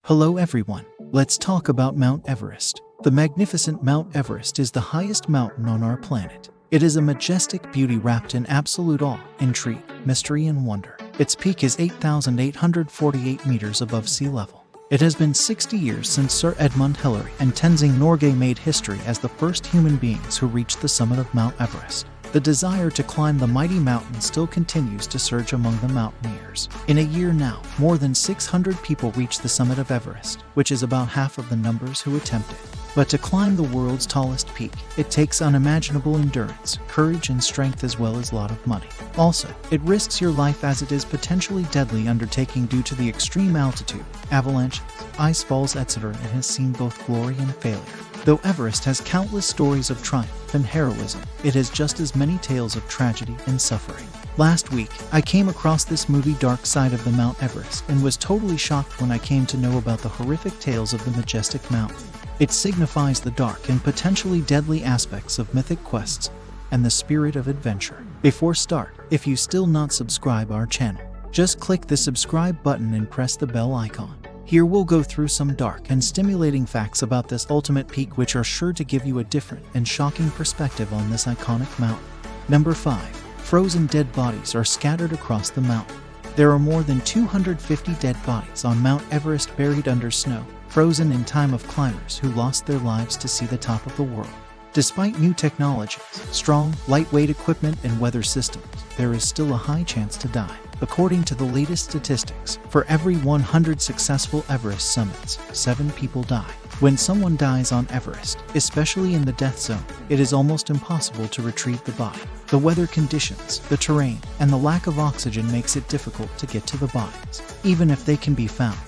Hello everyone, let's talk about Mount Everest. The magnificent Mount Everest is the highest mountain on our planet. It is a majestic beauty wrapped in absolute awe, intrigue, mystery and wonder. Its peak is 8,848 meters above sea level. It has been 60 years since Sir Edmund and Tenzing Norgay made history as the first human beings who reached the summit of Mount Everest. The desire to climb the mighty mountain still continues to surge among the mountaineers. In a year now, more than 600 people reach the summit of Everest, which is about half of the numbers who attempt it. But to climb the world's tallest peak, it takes unimaginable endurance, courage and strength as well as a lot of money. Also, it risks your life as it is potentially deadly undertaking due to the extreme altitude, avalanches, icefalls, etc. and has seen both glory and failure. Though Everest has countless stories of triumph and heroism, it has just as many tales of tragedy and suffering. Last week, I came across this movie Dark Side of the Mount Everest and was totally shocked when I came to know about the horrific tales of the majestic mountain. It signifies the dark and potentially deadly aspects of mythic quests and the spirit of adventure. Before start, if you still not subscribe our channel, just click the subscribe button and press the bell icon. Here we'll go through some dark and stimulating facts about this ultimate peak which are sure to give you a different and shocking perspective on this iconic mountain. Number 5. Frozen dead bodies are scattered across the mountain. There are more than 250 dead bodies on Mount Everest buried under snow, frozen in time of climbers who lost their lives to see the top of the world. Despite new technologies, strong, lightweight equipment and weather systems, there is still a high chance to die. According to the latest statistics, for every 100 successful Everest summits, 7 people die. When someone dies on Everest, especially in the death zone, it is almost impossible to retrieve the body. The weather conditions, the terrain, and the lack of oxygen makes it difficult to get to the bodies. Even if they can be found,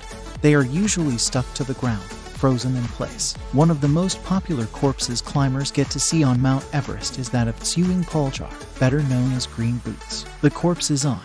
they are usually stuck to the ground, frozen in place. One of the most popular corpses climbers get to see on Mount Everest is that of Tsewing Paljar, better known as Green Boots. The corpses on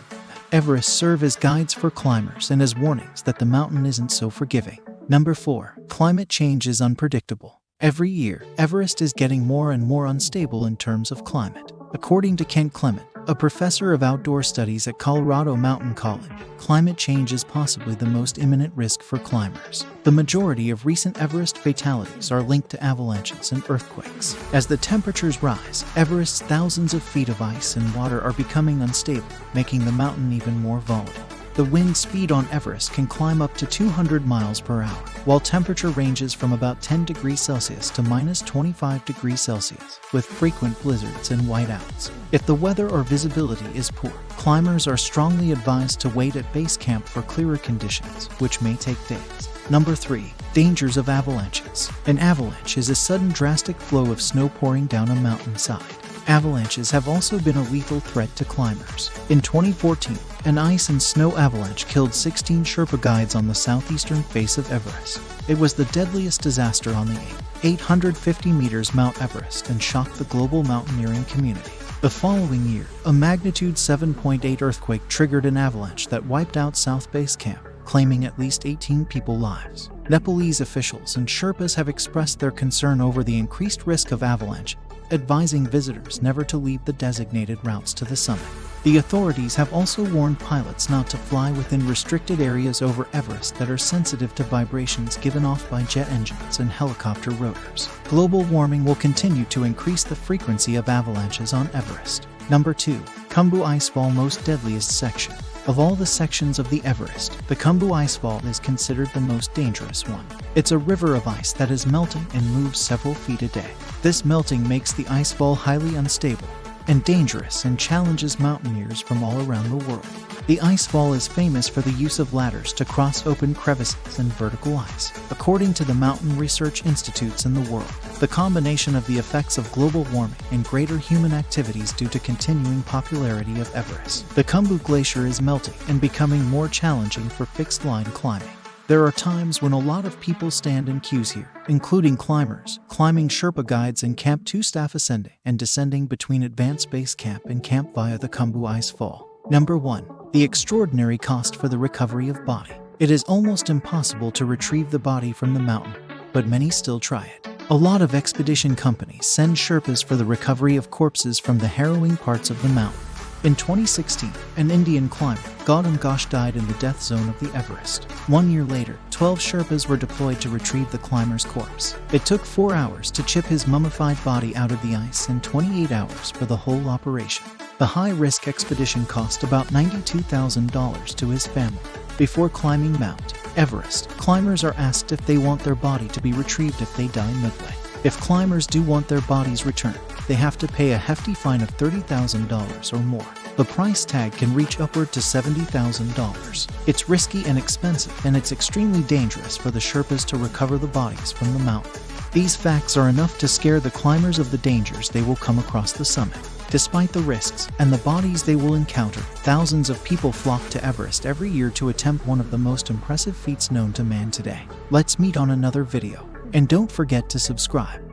Everest serve as guides for climbers and as warnings that the mountain isn't so forgiving. Number 4. Climate change is unpredictable. Every year, Everest is getting more and more unstable in terms of climate. According to Kent Clement, a professor of outdoor studies at Colorado Mountain College, climate change is possibly the most imminent risk for climbers. The majority of recent Everest fatalities are linked to avalanches and earthquakes. As the temperatures rise, Everest's thousands of feet of ice and water are becoming unstable, making the mountain even more volatile. The wind speed on Everest can climb up to 200 miles per hour, while temperature ranges from about 10 degrees Celsius to minus 25 degrees Celsius, with frequent blizzards and whiteouts. If the weather or visibility is poor, climbers are strongly advised to wait at base camp for clearer conditions, which may take days. Number 3. Dangers of avalanches. An avalanche is a sudden drastic flow of snow pouring down a mountainside. Avalanches have also been a lethal threat to climbers. In 2014, an ice and snow avalanche killed 16 Sherpa guides on the southeastern face of Everest. It was the deadliest disaster on the 850 meters Mount Everest and shocked the global mountaineering community. The following year, a magnitude 7.8 earthquake triggered an avalanche that wiped out South Base Camp, claiming at least 18 people's lives. Nepalese officials and Sherpas have expressed their concern over the increased risk of avalanche, advising visitors never to leave the designated routes to the summit. The authorities have also warned pilots not to fly within restricted areas over Everest that are sensitive to vibrations given off by jet engines and helicopter rotors. Global warming will continue to increase the frequency of avalanches on Everest. Number 2. Khumbu Icefall most deadliest section. Of all the sections of the Everest, the Khumbu Icefall is considered the most dangerous one. It's a river of ice that is melting and moves several feet a day. This melting makes the icefall highly unstable and dangerous and challenges mountaineers from all around the world. The icefall is famous for the use of ladders to cross open crevices and vertical ice. According to the mountain research institutes in the world, the combination of the effects of global warming and greater human activities due to continuing popularity of Everest, the Khumbu Glacier is melting and becoming more challenging for fixed-line climbing. There are times when a lot of people stand in queues here, including climbers, climbing Sherpa guides and Camp 2 staff ascending and descending between Advanced Base Camp and camp via the Khumbu Icefall. Number 1. The extraordinary cost for the recovery of body. It is almost impossible to retrieve the body from the mountain, but many still try it. A lot of expedition companies send Sherpas for the recovery of corpses from the harrowing parts of the mountain. In 2016, an Indian climber, Gautam Ghosh, died in the death zone of the Everest. 1 year later, 12 Sherpas were deployed to retrieve the climber's corpse. It took 4 hours to chip his mummified body out of the ice and 28 hours for the whole operation. The high-risk expedition cost about $92,000 to his family. Before climbing Mount Everest, climbers are asked if they want their body to be retrieved if they die midway. If climbers do want their bodies returned, they have to pay a hefty fine of $30,000 or more. The price tag can reach upward to $70,000. It's risky and expensive, and it's extremely dangerous for the Sherpas to recover the bodies from the mountain. These facts are enough to scare the climbers of the dangers they will come across the summit. Despite the risks and the bodies they will encounter, thousands of people flock to Everest every year to attempt one of the most impressive feats known to man today. Let's meet on another video, and don't forget to subscribe.